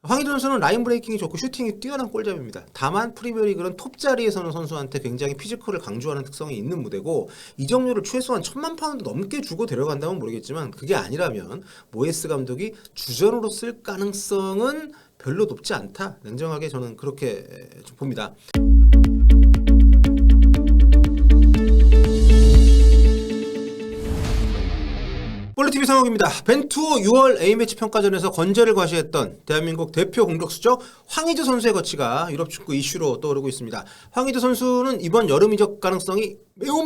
황희조 선수는 라인 브레이킹이 좋고 슈팅이 뛰어난 골잡이입니다. 다만 프리미어리그는 톱 자리에 서는 선수한테 굉장히 피지컬을 강조하는 특성이 있는 무대고 이적료를 최소한 1,000만 파운드 넘게 주고 데려간다면 모르겠지만 그게 아니라면 모에스 감독이 주전으로 쓸 가능성은 별로 높지 않다. 냉정하게 저는 그렇게 좀 봅니다. 볼리TV 상욱입니다. 벤투호 6월 A매치 평가전에서 건재를 과시했던 대한민국 대표 공격수죠. 황의조 선수의 거치가 유럽 축구 이슈로 떠오르고 있습니다. 황의조 선수는 이번 여름 이적 가능성이 매우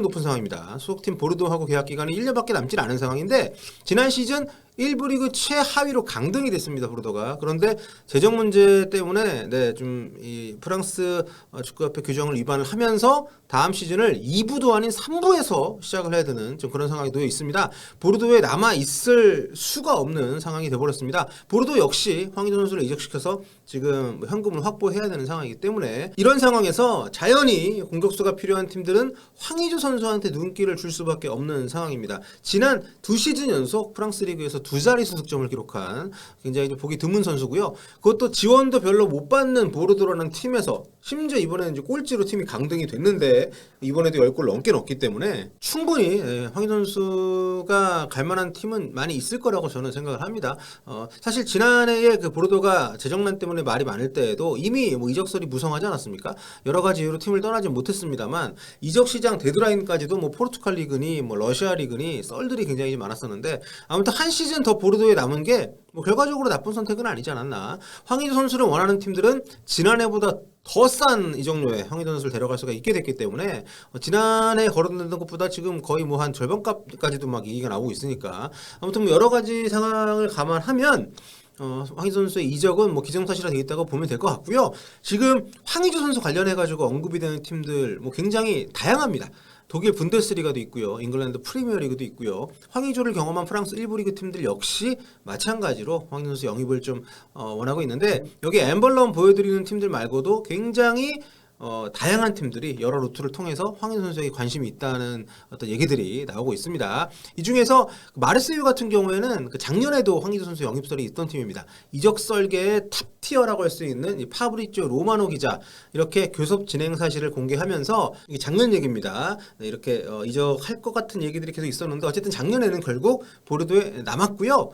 높은 상황입니다. 소속팀 보르도하고 계약 기간이 1년밖에 남지 않은 상황인데 지난 시즌 1부 리그 최하위로 강등이 됐습니다. 보르도가. 그런데 재정 문제 때문에 좀 이 프랑스 축구협회 규정을 위반을 하면서 다음 시즌을 2부도 아닌 3부에서 시작을 해야 되는 좀 그런 상황이 놓여 있습니다. 보르도에 남아 있을 수가 없는 상황이 되어버렸습니다. 보르도 역시 황의조 선수를 이적시켜서 지금 현금을 확보해야 되는 상황이기 때문에 이런 상황에서 자연히 공격수가 필요한 팀들은 황의조 선수한테 눈길을 줄 수밖에 없는 상황입니다. 지난 2시즌 연속 프랑스 리그에서 2자릿수 득점을 기록한 굉장히 좀 보기 드문 선수고요. 그것도 지원도 별로 못 받는 보르도라는 팀에서 심지어 이번에는 이제 꼴찌로 팀이 강등이 됐는데 이번에도 10골 넘게 넣었기 때문에 충분히 황의조 선수가 갈 만한 팀은 많이 있을 거라고 저는 생각을 합니다. 사실 지난해에 그 보르도가 재정난 때문에 말이 많을 때에도 이미 뭐 이적설이 무성하지 않았습니까? 여러 가지 이유로 팀을 떠나지 못했습니다만 이적 시장 데드라인까지도 뭐 포르투갈 리그니 뭐 러시아 리그니 썰들이 굉장히 많았었는데 아무튼 한 시즌 더 보르도에 남은 게 뭐 결과적으로 나쁜 선택은 아니지 않았나. 황의조 선수를 원하는 팀들은 지난해보다 더 싼 이적료에 황의조 선수를 데려갈 수가 있게 됐기 때문에 지난해 거론됐던 것보다 지금 거의 뭐 한 절반값까지도 막 얘기가 나오고 있으니까 아무튼 뭐 여러 가지 상황을 감안하면 황의조 선수의 이적은 뭐 기정사실화 되어 있다고 보면 될 것 같고요. 지금 황의조 선수 관련해가지고 언급이 되는 팀들 뭐 굉장히 다양합니다. 독일 분데스리가도 있고요. 잉글랜드 프리미어리그도 있고요. 황의조를 경험한 프랑스 1부 리그 팀들 역시 마찬가지로 황의조 선수 영입을 좀 원하고 있는데 여기 엠벌럼 보여드리는 팀들 말고도 굉장히 다양한 팀들이 여러 루트를 통해서 황의조 선수에게 관심이 있다는 어떤 얘기들이 나오고 있습니다. 이 중에서 마르세유 같은 경우에는 그 작년에도 황의조 선수 영입설이 있던 팀입니다. 이적 설계의 탑티어라고 할 수 있는 이 파브리치오 로마노 기자 이렇게 교섭 진행 사실을 공개하면서 이게 작년 얘기입니다. 이렇게 이적할 것 같은 얘기들이 계속 있었는데 어쨌든 작년에는 결국 보르도에 남았고요.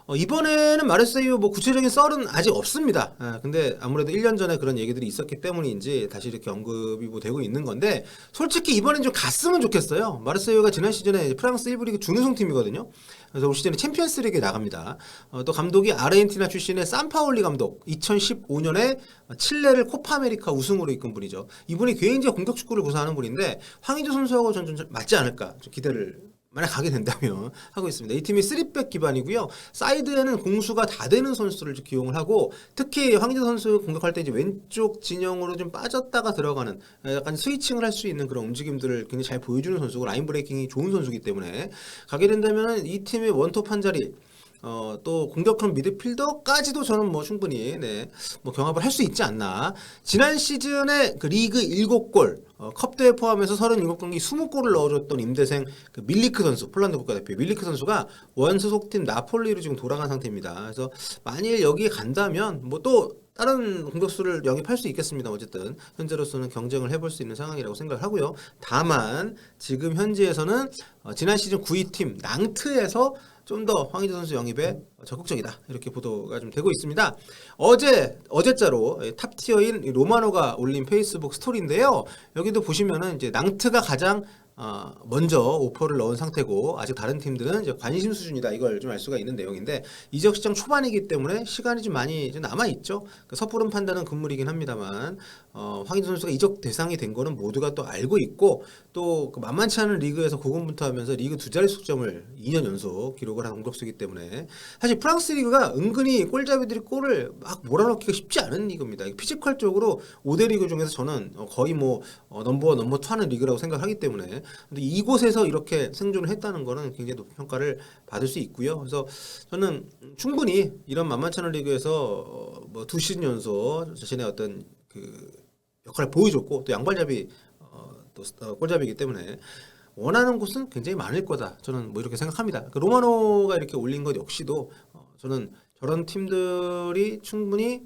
이번에는 마르세유 뭐 구체적인 썰은 아직 없습니다. 근데 아무래도 1년 전에 그런 얘기들이 있었기 때문인지 다시 이렇게 언급이 뭐 되고 있는 건데 솔직히 이번엔 좀 갔으면 좋겠어요. 마르세유가 지난 시즌에 프랑스 1부 리그 준우승 팀이거든요. 그래서 올 시즌에 챔피언스 리그에 나갑니다. 또 감독이 아르헨티나 출신의 산파올리 감독 2015년에 칠레를 코파 아메리카 우승으로 이끈 분이죠. 이분이 굉장히 공격 축구를 구사하는 분인데 황의조 선수하고 전 좀 맞지 않을까 좀 기대를 만약 가게 된다면 하고 있습니다. 이 팀이 3백 기반이고요. 사이드에는 공수가 다 되는 선수를 기용을 하고 특히 황의조 선수 공격할 때 이제 왼쪽 진영으로 좀 빠졌다가 들어가는 약간 스위칭을 할 수 있는 그런 움직임들을 굉장히 잘 보여주는 선수고 라인 브레이킹이 좋은 선수이기 때문에 가게 된다면 이 팀의 원톱 한 자리 또 공격형 미드필더까지도 저는 뭐 충분히 뭐 경합을 할 수 있지 않나. 지난 시즌에 그 리그 7골 컵대회 포함해서 37경기 20골을 넣어줬던 임대생 그 밀리크 선수, 폴란드 국가대표 밀리크 선수가 원 소속팀 나폴리로 지금 돌아간 상태입니다. 그래서 만일 여기에 간다면 뭐 또 다른 공격수를 영입할 수 있겠습니다. 어쨌든 현재로서는 경쟁을 해볼 수 있는 상황이라고 생각을 하고요. 다만 지금 현지에서는 지난 시즌 9위 팀 낭트에서 좀 더 황의조 선수 영입에 적극적이다 이렇게 보도가 좀 되고 있습니다. 어제자로 탑티어인 로마노가 올린 페이스북 스토리인데요. 여기도 보시면은 이제 낭트가 가장 먼저 오퍼를 넣은 상태고 아직 다른 팀들은 이제 관심 수준이다 이걸 좀 알 수가 있는 내용인데 이적 시장 초반이기 때문에 시간이 좀 많이 좀 남아 있죠. 그 섣부른 판단은 금물이긴 합니다만 황의조 선수가 이적 대상이 된 거는 모두가 또 알고 있고 또 그 만만치 않은 리그에서 고군분투하면서 리그 2자릿수 득점을 2년 연속 기록을 한 공격수이기 때문에 사실 프랑스 리그가 은근히 골잡이들이 골을 막 몰아넣기가 쉽지 않은 리그입니다. 피지컬적으로 5대 리그 중에서 저는 거의 뭐 넘버원 넘버 2 하는 리그라고 생각하기 때문에 근데 이곳에서 이렇게 생존을 했다는 거는 굉장히 높은 평가를 받을 수 있고요. 그래서 저는 충분히 이런 만만치 않은 리그에서 뭐 2시즌 연속 자신의 어떤 그 역할을 보여줬고 또 양발잡이 또 골잡이기 때문에 원하는 곳은 굉장히 많을 거다. 저는 뭐 이렇게 생각합니다. 그 로마노가 이렇게 올린 것 역시도 저는 저런 팀들이 충분히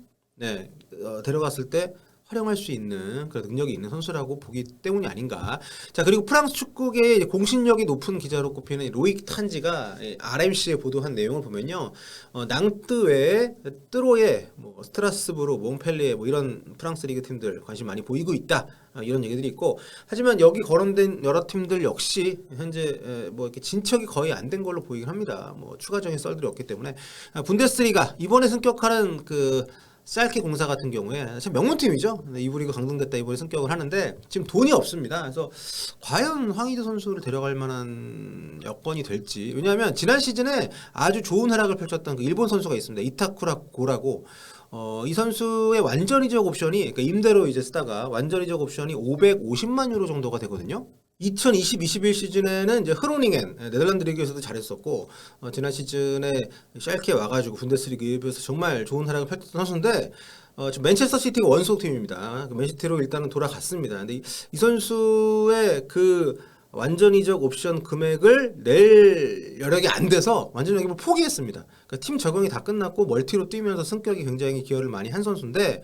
데려갔을 때 활용할 수 있는 그런 능력이 있는 선수라고 보기 때문이 아닌가. 자, 그리고 프랑스 축구계의 공신력이 높은 기자로 꼽히는 로익 탄지가 RMC에 보도한 내용을 보면요, 낭뜨 외에 뜨로에, 뭐 스트라스부르, 몽펠리에 뭐 이런 프랑스 리그 팀들 관심 많이 보이고 있다. 이런 얘기들이 있고, 하지만 여기 거론된 여러 팀들 역시 현재 뭐 이렇게 진척이 거의 안 된 걸로 보이긴 합니다. 뭐 추가적인 썰들이 없기 때문에. 분데스리가 이번에 승격하는 그 샬케 공사 같은 경우에 참 명문팀이죠. 이부 리그 강등됐다 이번에 승격을 하는데 지금 돈이 없습니다. 그래서 과연 황의조 선수를 데려갈 만한 여건이 될지. 왜냐하면 지난 시즌에 아주 좋은 활약을 펼쳤던 그 일본 선수가 있습니다. 이타쿠라 고라고. 이 선수의 완전이적 옵션이, 그러니까 임대로 이제 쓰다가 완전이적 옵션이 550만 유로 정도가 되거든요. 2020-21 시즌에는 이제 흐로닝엔 네덜란드 리그에서도 잘했었고, 지난 시즌에 샬케 와가지고 분데스리그에서 정말 좋은 활약을 펼쳤던 선수인데, 지금 맨체스터 시티가 원소속 팀입니다. 맨시티로 일단은 돌아갔습니다. 근데 이 선수의 그 완전이적 옵션 금액을 낼 여력이 안 돼서 완전 영입을 포기했습니다. 그러니까 팀 적응이 다 끝났고 멀티로 뛰면서 승격이 굉장히 기여를 많이 한 선수인데,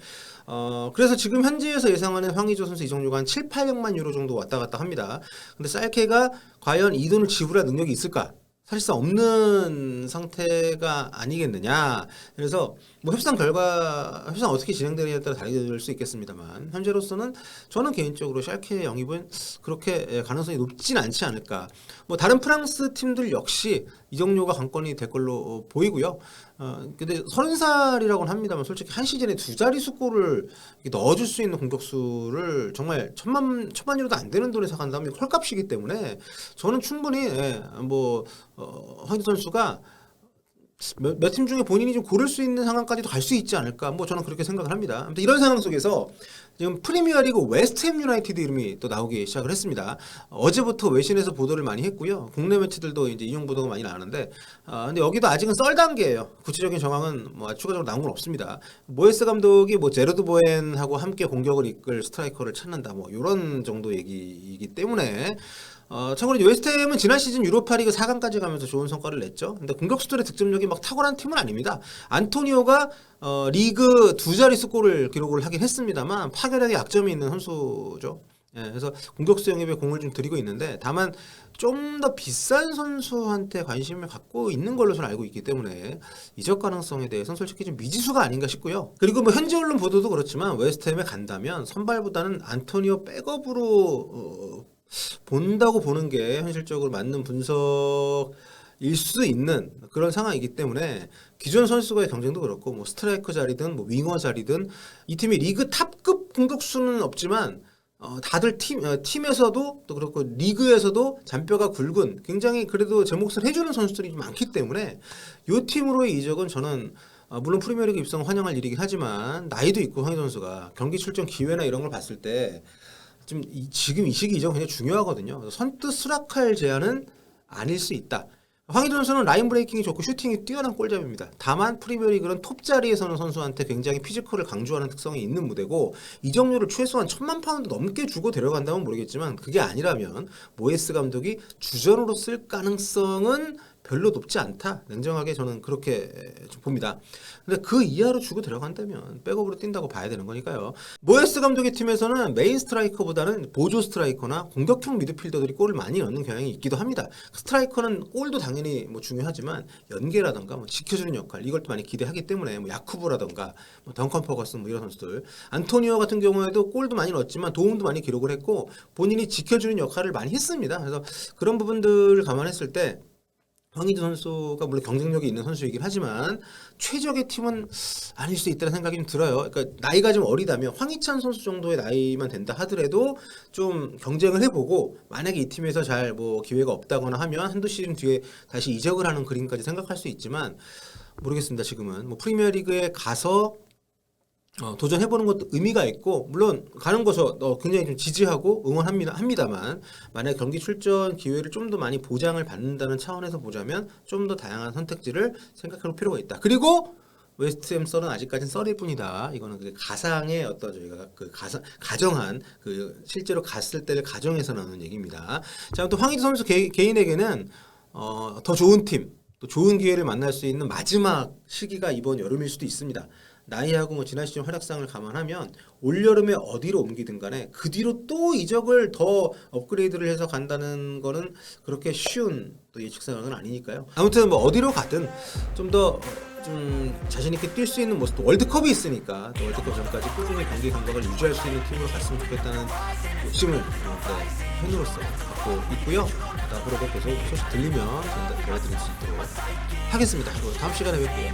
그래서 지금 현지에서 예상하는 황의조 선수 이적료가 한 7, 800만 유로 정도 왔다 갔다 합니다. 근데 쌀케가 과연 이 돈을 지불할 능력이 있을까? 사실상 없는 상태가 아니겠느냐. 그래서 뭐 협상 어떻게 진행되느냐에 따라 다를 수 있겠습니다만, 현재로서는 저는 개인적으로 샬케 영입은 그렇게 가능성이 높진 않지 않을까. 뭐 다른 프랑스 팀들 역시 이적료가 관건이 될 걸로 보이고요. 근데 30살이라고는 합니다만 솔직히 한 시즌에 두 자릿수 골을 넣어줄 수 있는 공격수를 정말 천만 유로도 안 되는 돈에 사간다면 헐값이기 때문에 저는 충분히 황의조 선수가 몇 팀 중에 본인이 좀 고를 수 있는 상황까지도 갈 수 있지 않을까. 뭐 저는 그렇게 생각을 합니다. 아무튼 이런 상황 속에서 지금 프리미어리그 웨스트햄 유나이티드 이름이 또 나오기 시작을 했습니다. 어제부터 외신에서 보도를 많이 했고요. 국내 매체들도 이제 인용 보도가 많이 나왔는데, 근데 여기도 아직은 썰 단계예요. 구체적인 정황은 뭐 추가적으로 나온 건 없습니다. 모에스 감독이 뭐 제르드 보엔하고 함께 공격을 이끌 스트라이커를 찾는다, 뭐 이런 정도 얘기이기 때문에. 참고로 웨스트햄은 지난 시즌 유로파리그 4강까지 가면서 좋은 성과를 냈죠. 근데 공격수들의 득점력이 막 탁월한 팀은 아닙니다. 안토니오가 리그 두 자릿수 골을 기록을 하긴 했습니다만 파괴력에 약점이 있는 선수죠. 그래서 공격수 영입에 공을 좀 들이고 있는데, 다만 좀 더 비싼 선수한테 관심을 갖고 있는 걸로 저는 알고 있기 때문에 이적 가능성에 대해서는 솔직히 좀 미지수가 아닌가 싶고요. 그리고 뭐 현지 언론 보도도 그렇지만 웨스트햄에 간다면 선발보다는 안토니오 백업으로 본다고 보는 게 현실적으로 맞는 분석일 수 있는 그런 상황이기 때문에 기존 선수과의 경쟁도 그렇고, 뭐 스트라이커 자리든 뭐 윙어 자리든 이 팀이 리그 탑급 공격수는 없지만 다들 팀에서도 또 그렇고 리그에서도 잔뼈가 굵은 굉장히 그래도 제 몫을 해주는 선수들이 많기 때문에 이 팀으로의 이적은 저는 물론 프리미어리그 입성 환영할 일이긴 하지만 나이도 있고 황희 선수가 경기 출전 기회나 이런 걸 봤을 때 지금 이 시기 이적은 굉장히 중요하거든요. 선뜻 수락할 제안은 아닐 수 있다. 황의조 선수는 라인 브레이킹이 좋고 슈팅이 뛰어난 골잡이입니다. 다만 프리미어리그는 톱 자리에 서는 선수한테 굉장히 피지컬을 강조하는 특성이 있는 무대고, 이적료를 최소한 1000만 파운드 넘게 주고 데려간다면 모르겠지만 그게 아니라면 모에스 감독이 주전으로 쓸 가능성은 별로 높지 않다. 냉정하게 저는 그렇게 좀 봅니다. 근데 그 이하로 주고 들어간다면 백업으로 뛴다고 봐야 되는 거니까요. 모에스 감독의 팀에서는 메인 스트라이커보다는 보조 스트라이커나 공격형 미드필더들이 골을 많이 넣는 경향이 있기도 합니다. 스트라이커는 골도 당연히 뭐 중요하지만 연계라던가 뭐 지켜주는 역할, 이걸 또 많이 기대하기 때문에 뭐 야쿠브라던가 뭐 덩컨 퍼거슨 뭐 이런 선수들, 안토니오 같은 경우에도 골도 많이 넣었지만 도움도 많이 기록을 했고 본인이 지켜주는 역할을 많이 했습니다. 그래서 그런 부분들을 감안했을 때 황의조 선수가 물론 경쟁력이 있는 선수이긴 하지만 최적의 팀은 아닐 수 있다는 생각이 좀 들어요. 그러니까 나이가 좀 어리다면 황희찬 선수 정도의 나이만 된다 하더라도 좀 경쟁을 해보고, 만약에 이 팀에서 잘 뭐 기회가 없다거나 하면 한두 시즌 뒤에 다시 이적을 하는 그림까지 생각할 수 있지만 모르겠습니다. 지금은 뭐 프리미어리그에 가서 도전해보는 것도 의미가 있고, 물론 가는 것을 굉장히 좀 지지하고 합니다만 만약 경기 출전 기회를 좀 더 많이 보장을 받는다는 차원에서 보자면 좀 더 다양한 선택지를 생각할 필요가 있다. 그리고 웨스트햄 썰은 아직까지는 썰일 뿐이다. 이거는 그 가상의 저희가 그 가정한 그 실제로 갔을 때를 가정해서 나오는 얘기입니다. 자, 또 황의조 선수 개인에게는 더 좋은 팀, 또 좋은 기회를 만날 수 있는 마지막 시기가 이번 여름일 수도 있습니다. 나이하고 뭐 지난 시즌 활약상을 감안하면 올여름에 어디로 옮기든 간에 그 뒤로 또 이적을 더 업그레이드를 해서 간다는 거는 그렇게 쉬운 또 예측 상황은 아니니까요. 아무튼 뭐 어디로 가든 좀 더 좀 자신 있게 뛸 수 있는 모습, 또 월드컵이 있으니까 또 월드컵 전까지 꾸준히 경기 감각을 유지할 수 있는 팀으로 갔으면 좋겠다는 욕심을 팬으로서 갖고 있고요. 앞으로도 계속 소식 들리면 전달드릴 수 있도록 하겠습니다. 그리고 다음 시간에 뵙고요.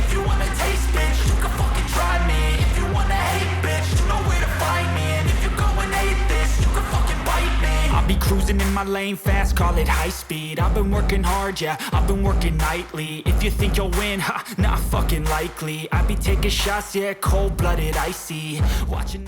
If you wanna taste, bitch, you can fucking try me. If you wanna hate, bitch, you know where to find me. And if you're going hate this, you can fucking bite me. I'll be cruising in my lane fast, call it high speed. I've been working hard, yeah, I've been working nightly. If you think you'll win, ha, not fucking likely. I be taking shots, yeah, cold-blooded, icy. Watching